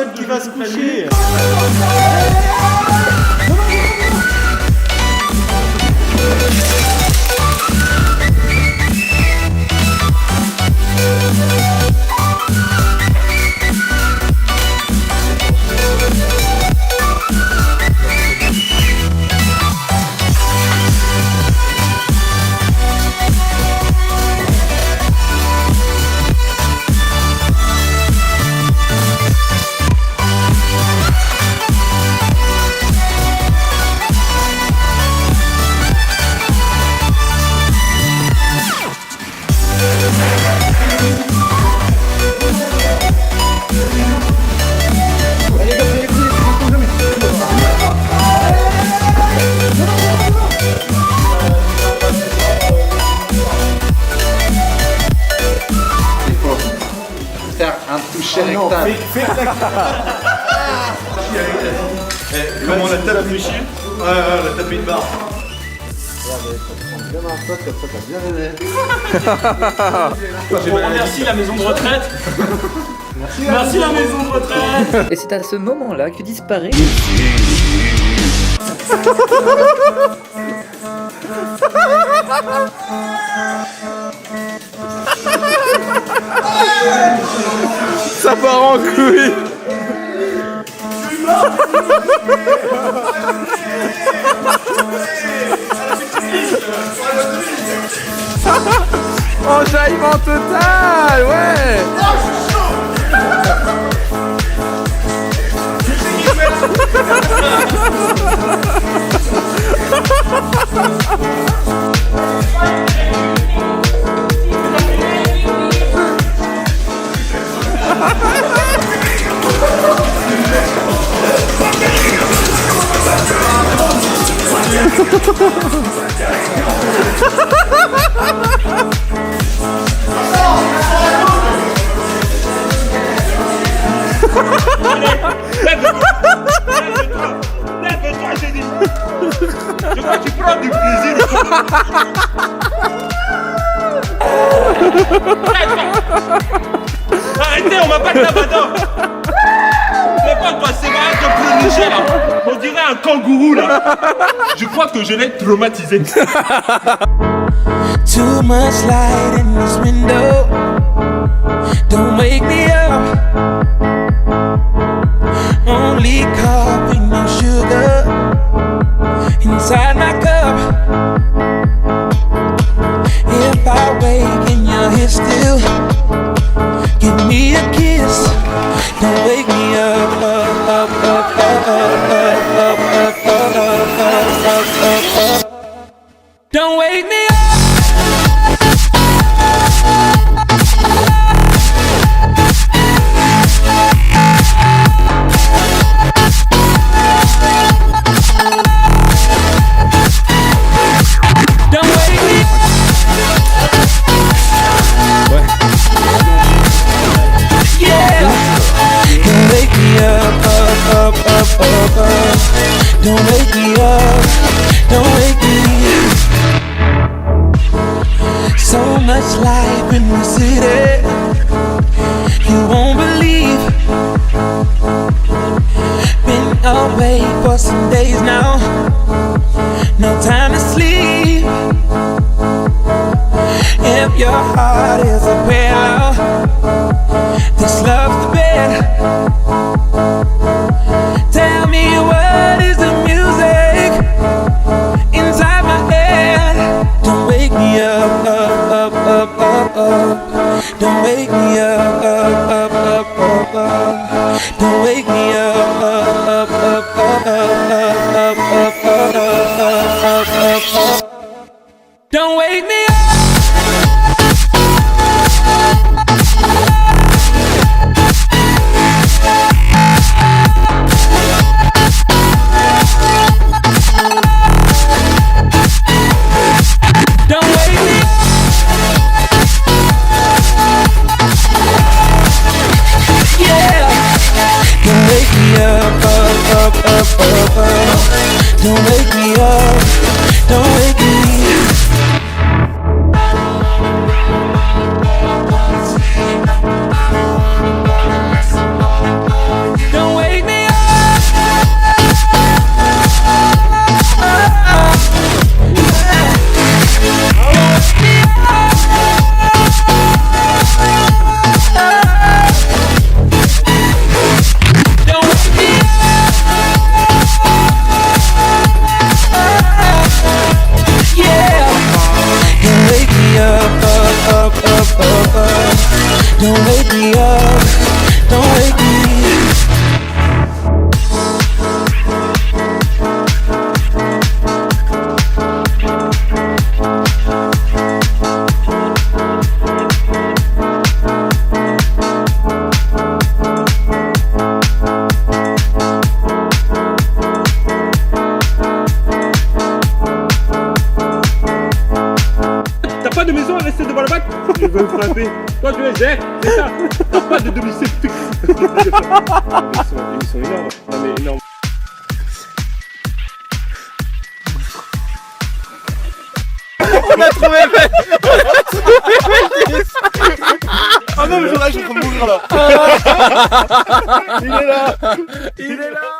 seul qui va se coucher. Un toucher rectal. Comment la tape fait chier? Ouais, la tape une barre. Je remercie la maison de retraite. Merci la maison de retraite. Et c'est à ce moment-là que disparaît. Ça part en couille. Enjaillement total, ouais. Lève-toi, j'ai dit. Je crois que tu prends du plaisir. Arrêtez, on va pas de là-bas. C'est pas quoi, c'est marrant de pleurnicher là. On dirait un kangourou là. Je crois que je l'ai traumatisé. Too much light in this window. Don't wake me up. Only coffee, no sugar inside my cup. If I wake and you're here still, give me a kiss. Don't wake me up, up, up, up, up, up, up, up, up, up. Don't wake me up. Don't wake me up, don't wake me. So much life in the city, you won't believe. Been away for some days now, no time to sleep. If your heart is a prayer, this love's the bed. Tell me what is the music inside my head? Don't wake me up, up, up, up, up, up. Don't wake me up, up, up, up, up, up. Don't wake me up, up, up, up, up, up, up, up, up, up, up. Don't wake me up. Don't wake me up, don't wake me. Don't Don't wake me up, don't wake me. T'as pas de maison à rester devant le bac? Je veux me frapper. Toi tu es Zach, c'est ça. T'as pas de domicile fixe. Ils sont énormes. Non mais énormes. On a trouvé Ah non mais je suis en train de mourir là. Il est là.